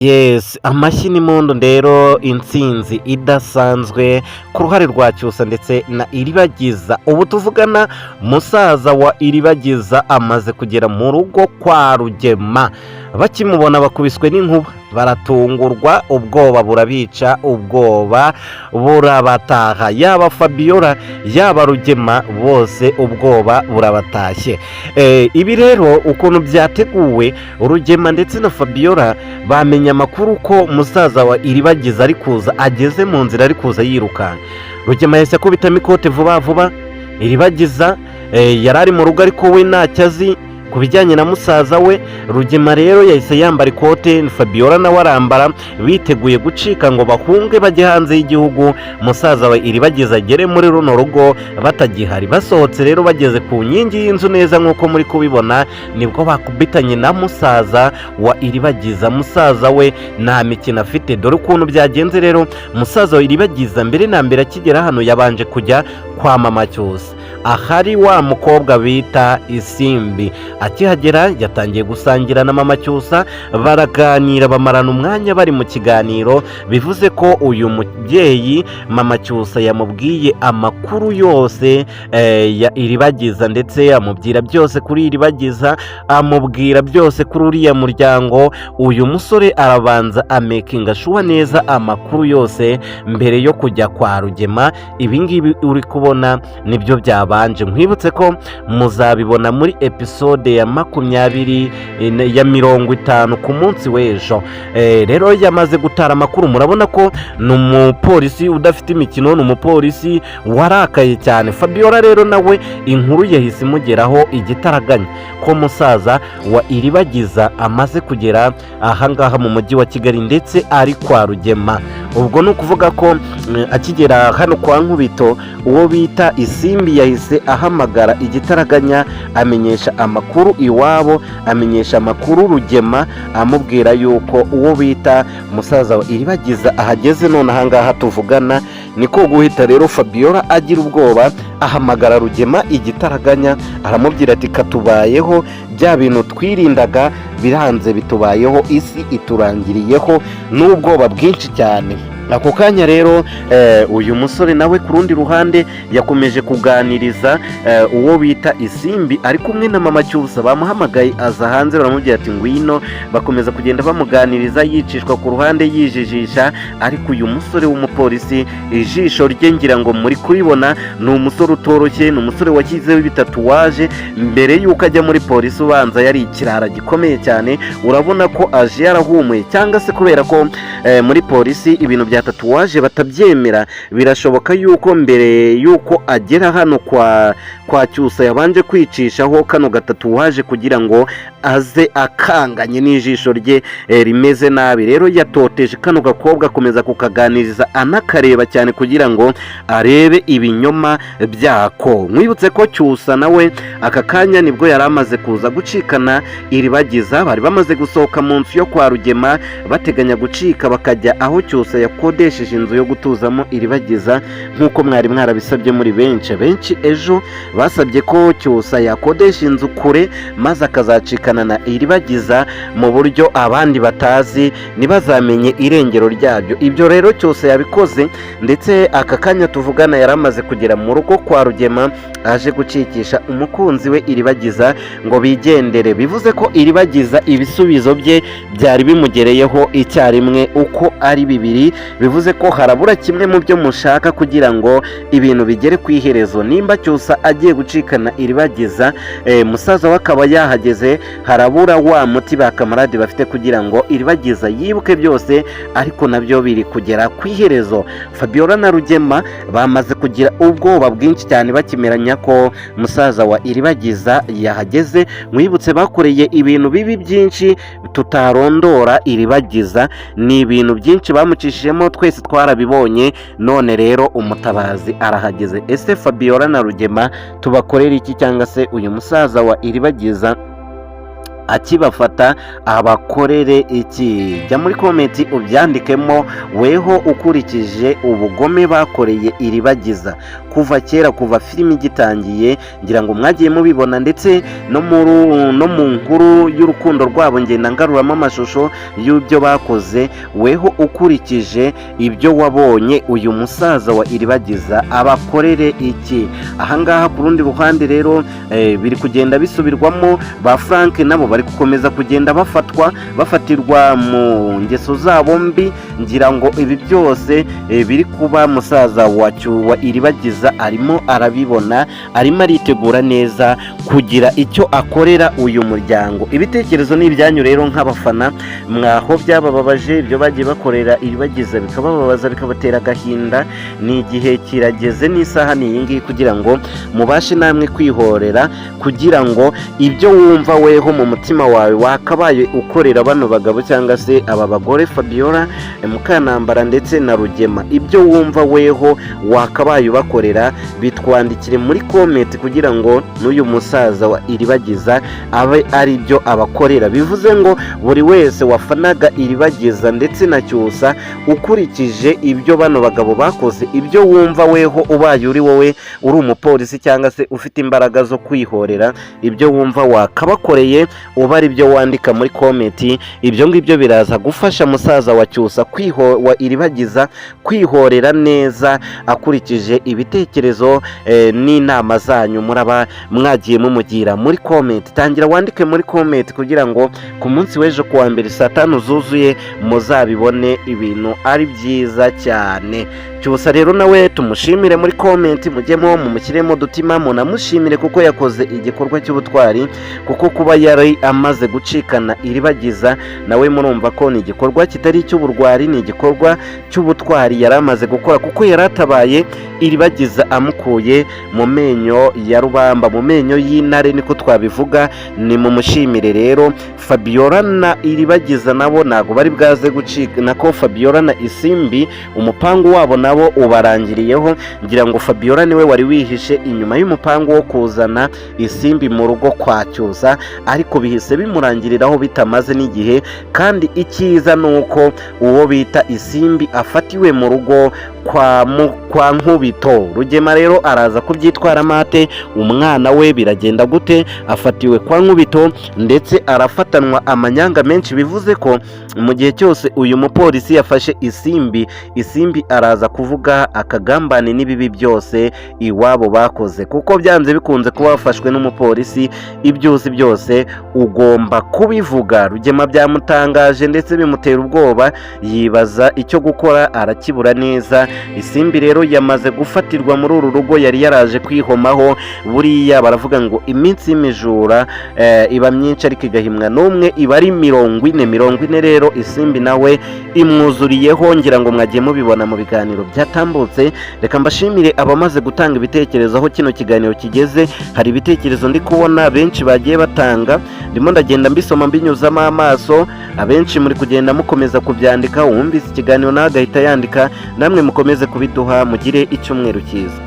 Yes, amashyi n'impundu rero intsinzi idasanzwe ku ruhare rwa Cyusa ndetse na Iribagiza. Ubu tuvugana musaza wa Iribagiza amaze kugera mu rugo kwa Rugema. Bakimubona bakubiswe n'inkuba, baratungurwa, ubwoba burabica, ubwoba burabataha. Yaba Fabiola yaba Rugema bose ubwoba burabatashye. Ibi rero ukuntu byateguwe, Rugema ndetse na Fabiola bamenye amakuru ko musaza wa Iribagiza ari kuza, ageze mu nzira ari kuza yirukanka. Rugema yahise akubitamo ikote vuba vuba. Iribagiza yari ari mu rugo ariko we ntacyo azi ku bijyanye na musaza we. Rugema rero yahise yambara ikote, Fabiola nawe arambara, biteguye gucika ngo bahunge bajye hanze y'igihugu, musaza wa Iribagiza agere muri runo rugo batagihari. Basohotse rero bageze ku nkingi y'inzu neza nk'uko muri kubibona, nibwo bakubitanye na musaza wa Iribagiza. Musaza we nta mikino afite, dore ukuntu byagenze rero. Musaza wa Iribagiza mbere na mbere akigera hano yabanje kujya kwa mama Cyusa, ahari wa mukobwa bita Isimbi. Akihagera yatangiye gusangira na mama Cyusa, baraganira bamarana umwanya bari mu kiganiro. Bivuze ko uyu mubyeyi mama Cyusa yamubwiye amakuru yose ya Iribagiza, ndetse amubwira byose kuri Iribagiza, amubwira byose kuri uriya muryango. Uyu musore arabanza amekinga shuwa neza amakuru yose mbere yo kujya kwa Rugema. Ibingibi uri kubona nibyo byabanje. Nkwibutse ko muzabibona muri episode ya 50 ku munsi w'ejo. Rero yamaze gutara amakuru, murabona ko ni umupolisi udafite imikino, ni umupolisi warakaye cyane. Fabiola rero nawe inkuru yahise imugeraho igitaraganya ko musaza wa Iribagiza amaze kugera ahangaha mu mujyi wa Kigali ndetse ari kwa Rugema. Ubwo ni ukuvuga ko akigera hano kwa Nkubito, uwo bita Isimbi yahise ahamagara igitaraganya amenyesha amakuru iwabo, amenyesha amakuru Rugema, amubwira yuko uwo bita musaza wa Iribagiza ahageze. None ahangaha tuvugana niko guhita rero Fabiola agira ubwoba, ahamagara Rugema igitaraganya, aramubwira ati katubayeho, bya bintu twirindaga biranze bitubayeho, isi iturangiriyeho n'ubwoba bwinshi cyane. Ako kanya rero uyu musore nawe ku rundi ruhande yakomeje kuganiriza uwo bita Isimbi ari kumwe na mama Cyusa. Bamuhamagaye aza hanze, baramubwira ati ngwino. Bakomeza kugenda bamuganiriza, yicishwa ku ruhande yijijisha. Ariko uyu musore w'umupolisi ijisho rye ngira ngo muri kuribona, ni umusore utoroshye, ni umusore washyizeho ibitatuwaje. Mbere yuko ajya muri polisi ubanza yari ikirara gikomeye cyane. Urabona ko aje yarahumuye, cyangwa se kubera ko muri polisi ibintu bya tatuwaje batabyemera. Birashoboka yuko mbere yuko agera hano kwa Cyusa yabanje kwicishaho kano gatatuwaje kugira ngo aze akanganye n'ijisho rye rimeze nabi. Rero yatoteje kano gakobwa, akomeza kukaganiriza anakareba cyane kugira ngo arebe ibinyoma byako. Mwibutse ko Cyusa nawe aka kanya nibwo yari amaze kuza gucikana Iribagiza. Bari bamaze gusohoka mu nzu yo kwa Rugema bateganya gucika bakajya aho Cyusa yakodesheje inzu yo gutuzamo Iribagiza, nk'uko mwari mwarabisabye muri benshi ejo basabye ko Cyusa yakodesha inzu kure maze akazacikana na Iribagiza mu buryo abandi batazi, ntibazamenye irengero ryabyo. Ibyo rero Cyusa yabikoze, ndetse aka kanya tuvugana yari amaze kugera mu rugo kwa Rugema, aje gucikisha umukunzi we Iribagiza ngo bigendere. Bivuze ko Iribagiza ibisubizo bye byari bimugereyeho icyarimwe uko ari bibiri. Bivuze ko harabura kimwe mu byo mushaka kugira ngo ibintu bigere ku iherezo. Nimba Cyusa agiye gucikana Iribagiza, musaza we akaba yahageze, harabura wa muti ba kamarade bafite kugira ngo Iribagiza yibuke byose, ariko nabyo biri kugera ku iherezo. Fabiola na Rugema bamaze kugira ubwoba bwinshi cyane bakimeranya ko musaza wa Iribagiza yahageze. Mwibutse bakoreye ibintu bibi byinshi tutarondora Iribagiza, ni ibintu byinshi bamucishijemo, twese twarabibonye. None rero umutabazi arahageze. Ese Fabiola na Rugema tubakorera iki, cyangwa se uyu musaza wa Iribagiza akibafata abakorere iki? Jya muri komenti ubyandikemo weho ukurikije ubugome bakoreye Iribagiza. kuva kera, kuva filime igitangiye, ngira ngo mwagiye mubibona, ndetse no mu nkuru y'urukundo rwabo ngenda ngaruramo amashusho y'ibyo bakoze. weho ukurikije ibyo wabonye uyu musaza wa Iribagiza abakorere iki? Ahangaha ku rundi ruhande rero biri kugenda bisubirwamo, ba Frank nabo bari gukomeza kugenda bafatirwa mu ngeso zabo mbi. ngira ngo ibi byose biri kuba musaza wa Iribagiza arimo arabibona, arimo aritegura neza kugira icyo akorera uyu muryango. Ibitekerezo ni ibyanyu rero nk'abafana, mwaho byabababaje ibyo bagiye bakorera Iribagiza bikabababaza bikabatera agahinda. ni igihe kirageze, n'isaha ni iyi ngiyi kugira ngo mubashe namwe kwihorera, kugira ngo ibyo wumva weho mu mutima wawe wakabaye ukorera bano bagabo cyangwa se aba bagore Fabiola, Mukanambara ndetse na Rugema, ibyo wumva weho wakabaye ubakorera bitwandikire muri comment kugira ngo n'uyu musaza wa Iribagiza abe ari byo abakorera. bivuze ngo buri wese wafanaga Iribagiza ndetse na Cyusa ukurikije ibyo bano bagabo bakoze, ibyo wumva weho ubaye uri wowe uri umupolisi cyangwa se ufite imbaraga zo kwihorera, ibyo wumva wakabakoreye uba ari byo wandika muri comment. ibyo ngibyo biraza gufasha musaza wa Cyusa wa Iribagiza kwihorera neza akurikije ibitekerezo n'inama zanyu muraba mwagiye mumugira muri comment. tangira wandike muri comment kugira ngo ku munsi w'ejo kuwa mbere saa 5 zuzuye muzabibone ibintu ari byiza cyane. Cyusa rero nawe tumushimire muri comment, mujyemo mumushyiremo dutima, munamushimire kuko yakoze igikorwa cy'ubutwari, kuko kuba yari amaze gucikana Iribagiza nawe murumva ko ni igikorwa kitari cy'uburwari, ni igikorwa cy'ubutwari yari amaze gukora, kuko yaratabaye Iribagiza amukuye mu menyo ya rubamba, mu menyo y'intare niko twabivuga. ni mumushimire rero. Fabiola na Iribagiza nabo ntago bari bwaze gucika, nako Fabiola na Isimbi umupangu wabo nabo ubarangiriyeho. ngira ngo Fabiola niwe wari wihishe inyuma y'umupangu wo kuzana Isimbi mu rugo kwa Cyusa, ariko bihise bimurangiriraho bitamaze n'igihe. kandi icyiza nuko uwo bita Isimbi afatiwe mu rugo kwa Nkubito. Rugema rero araza kubyitwara mate, umwana we biragenda gute? Afatiwe kwa Nkubito ndetse arafatanwa amanyanga menshi, bivuze ko mu gihe cyose uyu mupolisi yafashe Isimbi araza kuvuga akagambane n'ibibi byose iwabo bakoze, kuko byanze bikunze kuba wafashwe n'umupolisi, ibyo uzi byose ugomba kubivuga. Rugema byamutangaje ndetse bimutera ubwoba, yibaza icyo gukora arakibura neza. Isimbi rero yamaze gufatirwa muri uru rugo yari yaraje kwihomaho. buriya baravuga ngo iminsi y'imijura iba myinshi ariko igahimwa n'umwe, iba ari 40 rero Isimbi nawe imwuzuriyeho. ngira ngo mwagiye mubibona mu biganiro byatambutse. reka mbashimire abamaze gutanga ibitekerezo aho kino kiganiro kigeze. hari ibitekerezo ndi kubona benshi bagiye batanga, ndimo ndagenda mbisoma mbinyuzamo amaso. abenshi muri kugenda mukomeza kubyandika, uwumvise ikiganiro nawe agahita yandika. namwe mukomeze kubiduha, mugire icyumweru cyiza.